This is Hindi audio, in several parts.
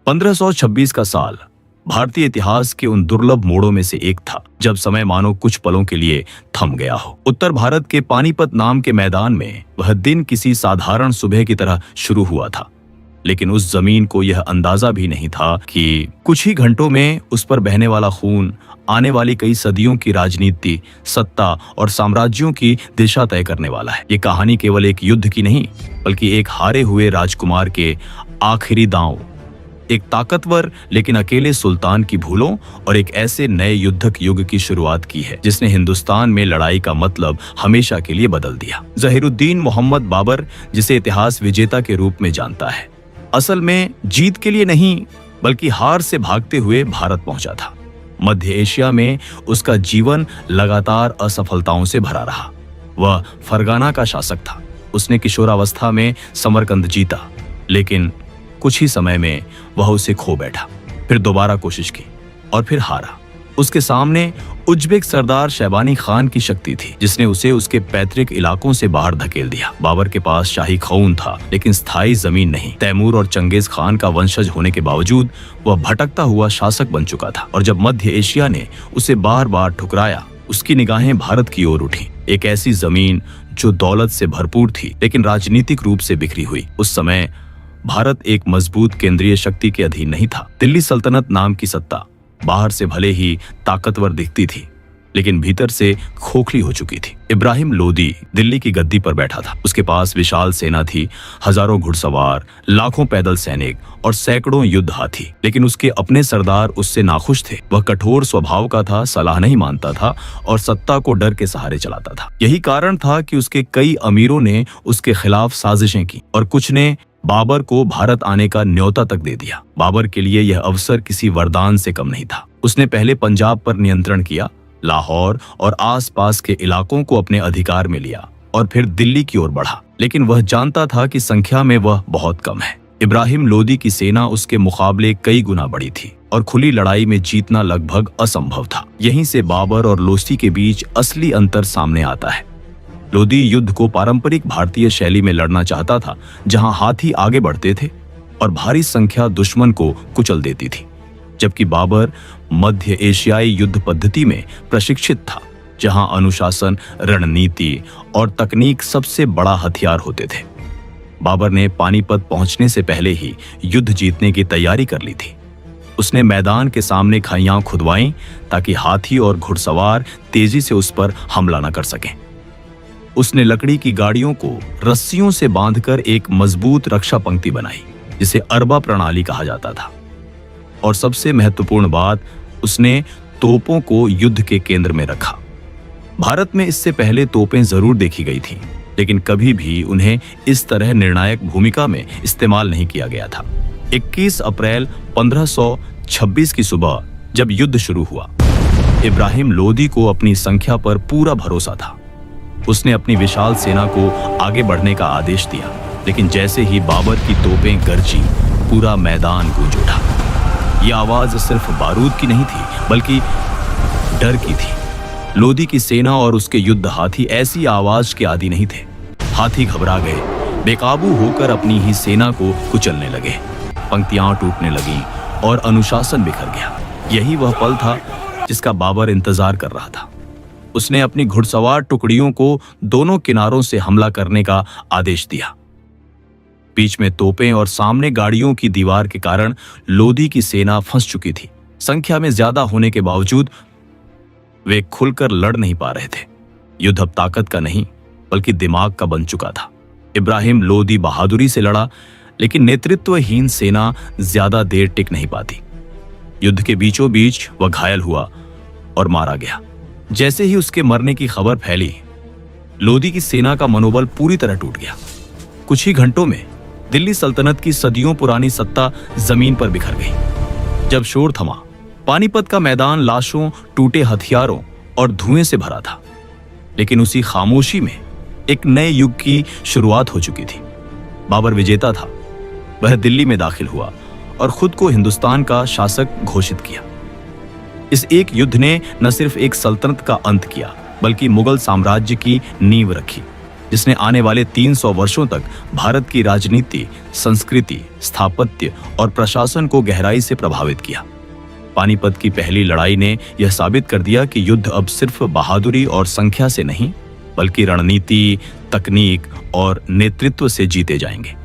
1526 का साल भारतीय इतिहास के उन दुर्लभ मोड़ों में से एक था जब समय मानो कुछ पलों के लिए थम गया हो। उत्तर भारत के पानीपत नाम के मैदान में वह दिन किसी साधारण सुबह की तरह शुरू हुआ था, लेकिन उस जमीन को यह अंदाजा भी नहीं था कि कुछ ही घंटों में उस पर बहने वाला खून आने वाली कई सदियों की राजनीति, सत्ता और साम्राज्यों की दिशा तय करने वाला है। ये कहानी केवल एक युद्ध की नहीं, बल्कि एक हारे हुए राजकुमार के आखिरी दांव, एक ताकतवर लेकिन अकेले सुल्तान की भूलों और एक ऐसे नए युद्धक युग की शुरुआत की है जिसने हिंदुस्तान में लड़ाई का मतलब हमेशा के लिए बदल दिया। जहीरुद्दीन मोहम्मद बाबर, जिसे इतिहास विजेता के रूप में जानता है, असल में जीत के लिए नहीं बल्कि हार से भागते हुए भारत पहुंचा था। मध्य एशिया में उसका जीवन लगातार असफलताओं से भरा रहा। वह फरगाना का शासक था। उसने किशोरावस्था में समरकंद जीता, लेकिन कुछ ही समय में वह उसे खो बैठा। फिर दोबारा कोशिश की और फिर हारा। उसके सामने उज्बेक सरदार शैबानी खान की शक्ति थी, जिसने उसे उसके पैतृक इलाकों से बाहर धकेल दिया। बाबर के पास शाही खून था, लेकिन स्थायी जमीन नहीं। तैमूर और चंगेज खान का वंशज होने के बावजूद वह भटकता हुआ शासक बन चुका था, और जब मध्य एशिया ने उसे बार बार ठुकराया, उसकी निगाहें भारत की ओर उठी। एक ऐसी जमीन जो दौलत से भरपूर थी, लेकिन राजनीतिक रूप से बिखरी हुई। उस समय भारत एक मजबूत केंद्रीय शक्ति के अधीन नहीं था। दिल्ली सल्तनत नाम की सत्ता बाहर से भले ही ताकतवर दिखती थी, लेकिन भीतर से खोखली हो चुकी थी। इब्राहिम लोदी दिल्ली की गद्दी पर बैठा था। उसके पास विशाल सेना थी, हजारों घुड़सवार, लाखों पैदल सैनिक और सैकड़ों युद्ध हाथी। लेकिन उसके अपने सरदार उससे नाखुश थे। वह कठोर स्वभाव का था, सलाह नहीं मानता था और सत्ता को डर के सहारे चलाता था। यही कारण था कि उसके कई अमीरों ने उसके खिलाफ साजिशें की और कुछ ने बाबर को भारत आने का न्योता तक दे दिया। बाबर के लिए यह अवसर किसी वरदान से कम नहीं था। उसने पहले पंजाब पर नियंत्रण किया, लाहौर और आसपास के इलाकों को अपने अधिकार में लिया और फिर दिल्ली की ओर बढ़ा। लेकिन वह जानता था कि संख्या में वह बहुत कम है। इब्राहिम लोदी की सेना उसके मुकाबले कई गुना बड़ी थी और खुली लड़ाई में जीतना लगभग असंभव था। यहीं से बाबर और लोदी के बीच असली अंतर सामने आता है। लोदी युद्ध को पारंपरिक भारतीय शैली में लड़ना चाहता था, जहां हाथी आगे बढ़ते थे और भारी संख्या दुश्मन को कुचल देती थी, जबकि बाबर मध्य एशियाई युद्ध पद्धति में प्रशिक्षित था, जहां अनुशासन, रणनीति और तकनीक सबसे बड़ा हथियार होते थे। बाबर ने पानीपत पहुंचने से पहले ही युद्ध जीतने की तैयारी कर ली थी। उसने मैदान के सामने खाइयां खुदवाईं ताकि हाथी और घुड़सवार तेजी से उस पर हमला न कर सकें। उसने लकड़ी की गाड़ियों को रस्सियों से बांधकर एक मजबूत रक्षा पंक्ति बनाई, जिसे अरबा प्रणाली कहा जाता था। और सबसे महत्वपूर्ण बात, उसने तोपों को युद्ध के केंद्र में रखा। भारत में इससे पहले तोपें जरूर देखी गई थीं, लेकिन कभी भी उन्हें इस तरह निर्णायक भूमिका में इस्तेमाल नहीं किया गया था। 21 अप्रैल 1526 की सुबह जब युद्ध शुरू हुआ, इब्राहिम लोदी को अपनी संख्या पर पूरा भरोसा था। उसने अपनी विशाल सेना को आगे बढ़ने का आदेश दिया, लेकिन जैसे ही बाबर की तोपें गरजी, पूरा मैदान गूंज उठा। यह आवाज सिर्फ बारूद की नहीं थी, बल्कि डर की थी। लोदी की सेना और उसके युद्ध हाथी ऐसी आवाज के आदी नहीं थे। हाथी घबरा गए, बेकाबू होकर अपनी ही सेना को कुचलने लगे। पंक्तियां टूटने लगीं और अनुशासन बिखर गया। यही वह पल था जिसका बाबर इंतजार कर रहा था। उसने अपनी घुड़सवार टुकड़ियों को दोनों किनारों से हमला करने का आदेश दिया। बीच में तोपें और सामने गाड़ियों की दीवार के कारण लोदी की सेना फंस चुकी थी। संख्या में ज्यादा होने के बावजूद वे खुलकर लड़ नहीं पा रहे थे। युद्ध अब ताकत का नहीं, बल्कि दिमाग का बन चुका था। इब्राहिम लोदी बहादुरी से लड़ा, लेकिन नेतृत्वहीन सेना ज्यादा देर टिक नहीं पाती। युद्ध के बीचों बीच वह घायल हुआ और मारा गया। जैसे ही उसके मरने की खबर फैली, लोदी की सेना का मनोबल पूरी तरह टूट गया। कुछ ही घंटों में दिल्ली सल्तनत की सदियों पुरानी सत्ता जमीन पर बिखर गई। जब शोर थमा, पानीपत का मैदान लाशों, टूटे हथियारों और धुएं से भरा था। लेकिन उसी खामोशी में एक नए युग की शुरुआत हो चुकी थी। बाबर विजेता था। वह दिल्ली में दाखिल हुआ और खुद को हिंदुस्तान का शासक घोषित किया। इस एक युद्ध ने न सिर्फ एक सल्तनत का अंत किया, बल्कि मुगल साम्राज्य की नींव रखी। जिसने आने वाले 300 वर्षों तक भारत की राजनीति, संस्कृति, स्थापत्य और प्रशासन को गहराई से प्रभावित किया। पानीपत की पहली लड़ाई ने यह साबित कर दिया कि युद्ध अब सिर्फ बहादुरी और संख्या से नहीं, बल्कि रणनीति, तकनीक और नेतृत्व से जीते जाएंगे।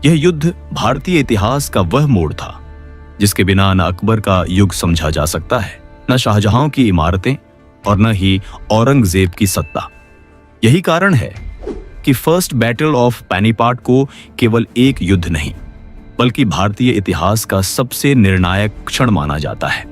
यह युद्ध भारतीय इतिहास का वह मोड़ था जिसके बिना न अकबर का युग समझा जा सकता है, न शाहजहां की इमारतें और न ही औरंगजेब की सत्ता। यही कारण है कि फर्स्ट बैटल ऑफ पानीपत को केवल एक युद्ध नहीं, बल्कि भारतीय इतिहास का सबसे निर्णायक क्षण माना जाता है।